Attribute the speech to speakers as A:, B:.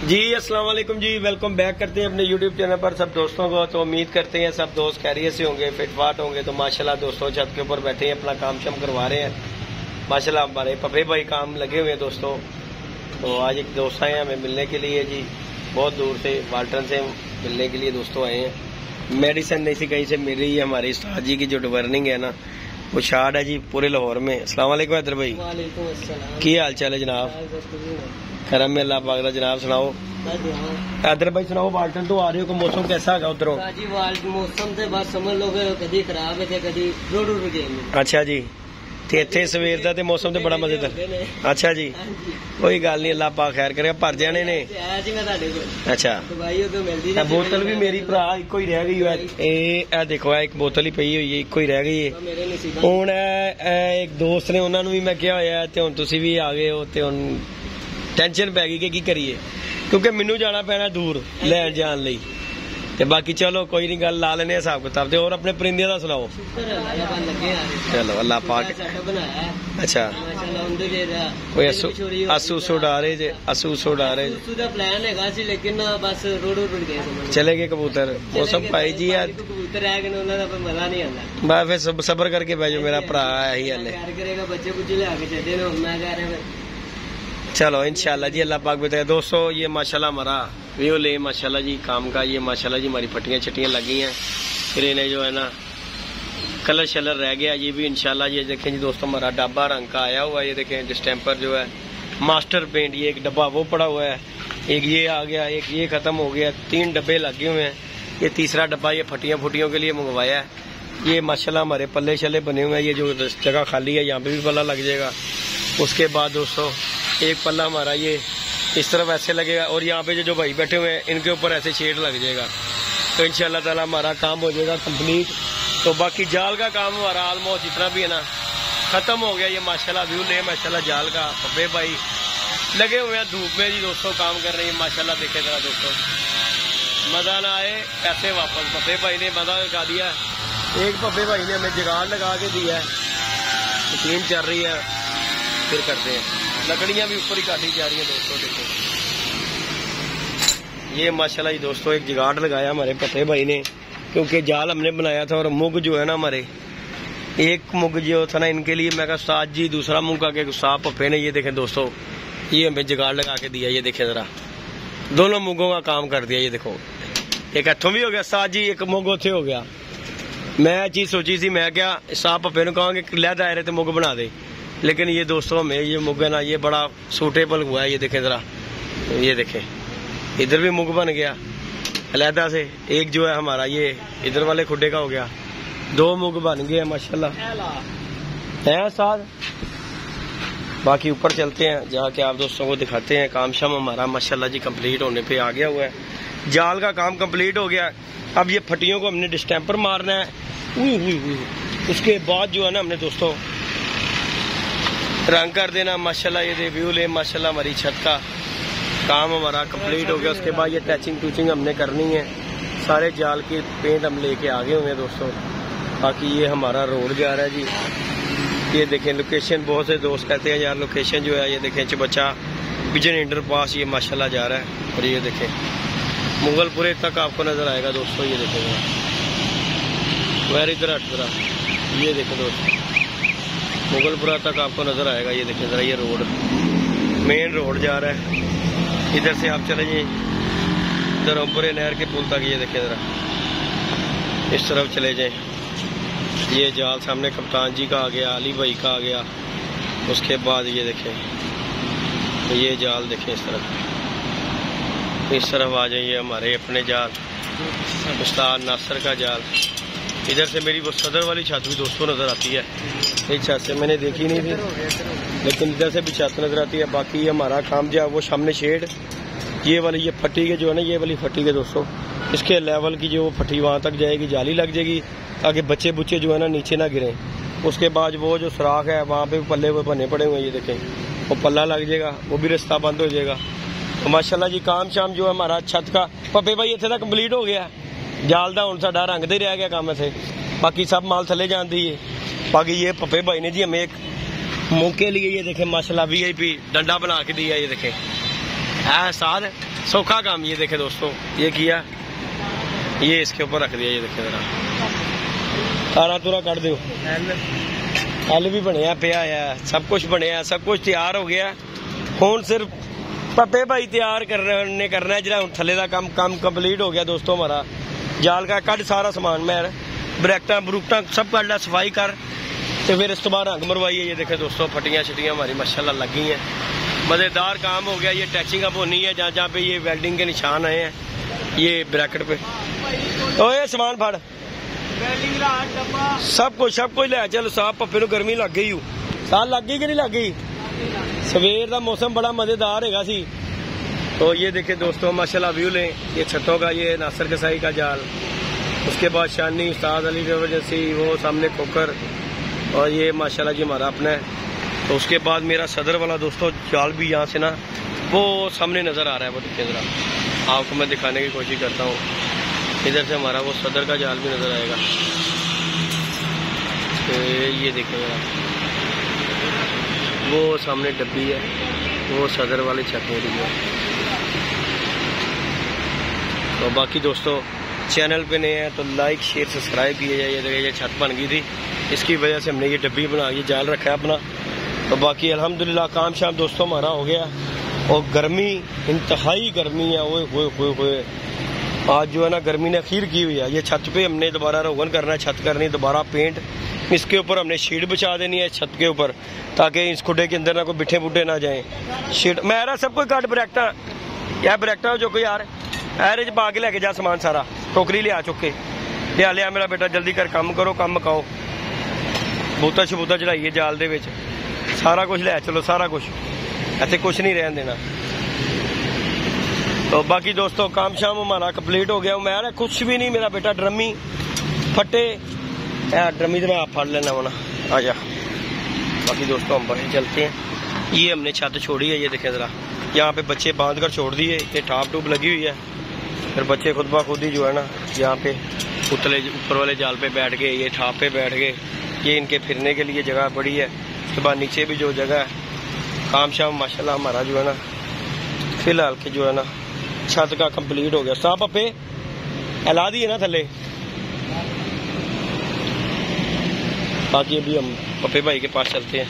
A: जी अस्सलाम वालेकुम जी, welcome back करते हैं अपने यूट्यूब चैनल पर सब दोस्तों को। तो उम्मीद करते हैं सब दोस्त खैरियत से होंगे, फिटफाट होंगे। तो माशाल्लाह दोस्तों छत के ऊपर बैठे हैं, अपना काम शाम करवा रहे हैं। माशाल्लाह हमारे पप्पे भाई काम लगे हुए हैं दोस्तों। तो आज एक दोस्त आए हैं हमें मिलने के लिए जी, बहुत दूर से वाल्टन से मिलने के लिए दोस्तों आए हैं। मेडिसिन नहीं सी कहीं से मिल रही है। हमारी उस्ताद जी की जो डिवर्निंग है ना, वो शार्ट है जी पूरे लाहौर में। अस्सलाम वालेकुम हैदर भाई, की हाल चाल है जनाब? करम में अल्लाह पाक दा। जनाब सुनाओ हैदर भाई, सुनाओ वाल्टन तो आ रहे हो को मौसम कैसा है उधरों?
B: मौसम से बस समझ लो कभी खराब है कभी रोड गए।
A: अच्छा जी, ते इत्थे सवेर दा ते मौसम ते बड़ा मजेदार। अच्छा जी, कोई गल नहीं, अल्लाह पाक खैर करे। भर जाने ने। अच्छा, बोतल भी मेरी भरा इको ही रह गई है। ए देखो एक बोतल ही पई हुई है, इको ही रह गई है। हुण एक दोस्त ने उन्होंने भी मैं कहा होया ते हुण तुसीं भी आ गए हो ते हुण टेंशन पै गई कि की करिए, क्योंकि मैनू जाना पैना दूर लैन जान लई। ते बाकी चलो कोई नहीं, गल ला लेने हिसाब किताब। और अपने परिंदे का सुनाओ। चलो अल्लाह पाक। अच्छा, कोई असू उड़ा रहे जे, असू उड़ा रहे
B: प्लान है लेकिन बस रोड गए
A: चले गए कबूतर। मौसम भाई जी यार
B: कबूतर रह गए, मजा नहीं आता।
A: बस फिर सबर करके बैठो, मेरा भरा है ही हले
B: करेगा। बच्चे कुछ ले आके चले मैं कह रहा।
A: चलो इंशाल्लाह जी, अल्लाह पाक बताए। दोस्तों ये माशाल्लाह हमारा व्यू ले माशाल्लाह जी काम का। ये माशाल्लाह जी हमारी फटियां छटियां लगी हैं, फिर इन्हें जो है ना कलर शलर रह गया। ये भी इंशाल्लाह। ये देखें जी दोस्तों, हमारा डब्बा रंग का आया हुआ है। ये देखें डिस्टेम्पर जो है मास्टर पेंट, ये एक डब्बा वो पड़ा हुआ है, एक ये आ गया, एक ये खत्म हो गया। 3 डब्बे लगे हुए हैं, ये तीसरा डब्बा ये फटियों के लिए मंगवाया है। ये माशाल्लाह हमारे पल्ले शल्ले बने हुए हैं। ये जो जगह खाली है यहाँ पे भी पल्ला लग जाएगा। उसके बाद दोस्तों एक पल्ला हमारा ये इस तरफ ऐसे लगेगा, और यहाँ पे जो भाई बैठे हुए हैं इनके ऊपर ऐसे शेड लग जाएगा। तो इंशाल्लाह ताला हमारा काम हो जाएगा कंप्लीट। तो बाकी जाल का काम हमारा ऑलमोस्ट जितना भी है ना खत्म हो गया। ये माशाल्लाह व्यू ले माशाल्लाह जाल का। पप्पे भाई लगे हुए हैं धूप में जी दोस्तों, काम कर रहे हैं माशाल्लाह। देखे जरा दोस्तों, मजा ना आए पैसे वापस। पप्पे भाई ने मजा लगा दिया। एक पप्पे भाई ने हमें जुगाड़ लगा के दिया है, मशीन चल रही है, फिर करते हैं। लकड़ियां भी ऊपर ही काटी जा रही है दोस्तों। देखो ये माशाल्लाह जी दोस्तों, एक जुगाड़ लगाया हमारे पप्पे भाई ने, क्योंकि जाल हमने बनाया था। और मुग जो है ना हमारे, एक मुग जो था ना इनके लिए मैं कहा उस्ताद जी, दूसरा मुग आके उस्ताद पप्पे ने ये देखें दोस्तों, ये हमें जुगाड़ लगा के दिया। ये देखें जरा, दोनों मुगों का काम कर दिया। ये देखो एक हथों भी हो गया उस्ताद जी, एक मुग उथे हो गया। मैं चीज सोची थी, मैं क्या उस्ताद पप्पे ने कहा कि लह दायरे ते मुग बना दे, लेकिन ये दोस्तों हमें ये मुग है ना ये बड़ा सूटेबल हुआ है। ये देखें जरा, ये देखें इधर भी मुग बन गया अलहदा से। एक जो है हमारा ये इधर वाले खुड्डे का हो गया, 2 मुग बन गए माशाल्लाह है साथ। बाकी ऊपर चलते हैं, जाके आप दोस्तों को दिखाते हैं। काम शाम हमारा माशाल्लाह जी कंप्लीट होने पे आ गया हुआ है। जाल का काम कंप्लीट हो गया। अब ये फटियों को हमने डिस्टेम्पर मारना है। उसके बाद जो है ना हमने दोस्तों रंग कर देना माशाल्लाह। ये व्यू ले माशाल्लाह, हमारी छत का काम हमारा कंप्लीट हो गया। उसके बाद ये टैचिंग टूचिंग हमने करनी है। सारे जाल के पेंट हम लेके आगे हुए हैं दोस्तों। बाकी ये हमारा रोड जा रहा है जी। ये देखें लोकेशन, बहुत से दोस्त कहते हैं यार लोकेशन जो है, ये देखें चबच्चा विजन इंटर पास ये माशाल्लाह जा रहा है। और ये देखें मुगलपुरे तक आपको नजर आएगा दोस्तों। ये देखें वैर इधर हट, ये देखें दोस्तों मुगलपुरा तक आपको नजर आएगा। ये देखें जरा, ये रोड मेन रोड जा रहा है। इधर से आप चले जाइए धर्मपुरे नहर के पुल तक। ये देखें जरा, इस तरफ चले जाएं। ये जाल सामने कप्तान जी का आ गया, अली भाई का आ गया। उसके बाद ये देखें, तो ये जाल देखें इस तरफ आ जाइए हमारे अपने जाल, उस्ताद नासिर का जाल। इधर से मेरी वो सदर वाली छत भी दोस्तों नजर आती है। इस छत से मैंने देखी नहीं थी, लेकिन इधर से भी छत नजर आती है। बाकी हमारा काम जो है वो सामने शेड, ये वाली ये फट्टी के जो है ना, ये वाली फट्टी के दोस्तों इसके लेवल की जो फट्टी वहाँ तक जाएगी, जाली लग जाएगी ताकि बच्चे बुच्चे जो है ना नीचे ना गिरें। उसके बाद वो जो सुराख है वहाँ पे पल्ले वो बने पड़े हुए हैं। ये देखें वो पल्ला लग जाएगा, वो भी रास्ता बंद हो जाएगा। तो माशाल्लाह जी काम शाम जो है हमारा छत का पप्पे भाई इतने तक कंप्लीट हो गया। जाल का हूँ साडा रंग दे रह गया काम इतने, बाकी सब माल थले जाती है। बाकी ये पप्पे भाई ने जी हमें एक मुंह के लिए ये देखें माशाल्लाह VIP डंडा बना के दिया। ये देखें है साथ सौखा काम। ये देखे दोस्तों, ये किया, ये इसके ऊपर रख दिया। ये देखे जरा तारा तुरा कट दो, हल भी बनया पिया है, सब कुछ बनया, सब कुछ तैयार हो गया। हुण सिर्फ पप्पे भाई तैयार करने करना है जरा। थले का काम कंप्लीट हो गया दोस्तों हमारा। जाल का कट सारा समान मैं ब्रैकटा ब्रुकटा सब कट ला, सफाई कर, तो फिर इस बाद रंग मरवाई है। ये देखे दोस्तों फटियां छटियां हमारी माशाल्लाह लग गई हैं। मजेदार काम हो गया। ये टैचिंग अब होनी है जहाँ जहाँ पे ये वेल्डिंग के निशान आए हैं, ये ब्रैकेट पे। ओ ये सामान फड़, सब कुछ ले चलो। साहब पप्पे ਨੂੰ गर्मी लग गई, साल लग गई कि नहीं लग गई? सवेर का मौसम बड़ा मजेदार है सी। तो ये देखे दोस्तों माशाल्लाह व्यू लें। ये छतों का, ये नासिर कसाई का जाल, उसके बाद शानी उस्ताद अली एमरजेंसी, वो सामने खोकर, और ये माशाल्लाह जी हमारा अपना है। तो उसके बाद मेरा सदर वाला दोस्तों जाल भी यहाँ से ना वो सामने नजर आ रहा है। वो देखिए जरा, आपको मैं दिखाने की कोशिश करता हूँ। इधर से हमारा वो सदर का जाल भी नजर आएगा। तो ये देखें जरा, वो सामने डब्बी है, वो सदर वाले छत मेरी है। तो बाकी दोस्तों चैनल पे नए हैं तो लाइक शेयर सब्सक्राइब किए जाए। ये देखिए ये छत बन गई थी, इसकी वजह से हमने ये डब्बी बना के जाल रखा है अपना। तो बाकी अल्हम्दुलिल्लाह काम शाम दोस्तों हमारा हो गया। और गर्मी, इंतहाई गर्मी है, ओए आज जो है ना गर्मी ने खीर की हुई है। ये छत पे हमने दोबारा रोगन करना है, छत करनी दोबारा पेंट, इसके ऊपर हमने शीट बिछा देनी है छत के ऊपर, ताकि इस खुडे के अंदर ना कोई बिठे बुठे ना जाए। शीट मेरा सब कोई काट ब्रैकटा या ब्रैकटा जो कोई यार एरे पा के लेके जा सामान सारा, टोकरी लिया चुक के लिया मेरा बेटा, जल्दी कर काम करो, काम मकाओ। बूता शबूता चढ़ाइए जाल दे विच, सारा कुछ ले चलो, सारा कुछ, ऐसे कुछ नहीं रहने देना। तो बाकी दोस्तों काम शाम हमारा कंप्लीट हो गया। मैं कुछ भी नहीं, मेरा बेटा ड्रमी फटे ड्रमी तो मैं आप फाड़ लेना होना, आ जा। बाकी दोस्तों हम बाहर चलते हैं। ये हमने छत छोड़ी है, ये देखें जरा, यहाँ पे बच्चे बांध कर छोड़ दिए। ये टाप टूप लगी हुई है, फिर बच्चे खुद ब खुद ही जो है ना यहाँ पे उतले ऊपर वाले जाल पे बैठ गए, ये ठाप पे बैठ गए। ये इनके फिरने के लिए जगह पड़ी है। उसके बाद नीचे भी जो जगह है, काम शाम माशाल्लाह हमारा जो है ना फिलहाल के जो है ना छत का कंप्लीट हो गया। साफ पप्पे हिला दिए ना थले। बाकी अभी हम पप्पे भाई के पास चलते हैं।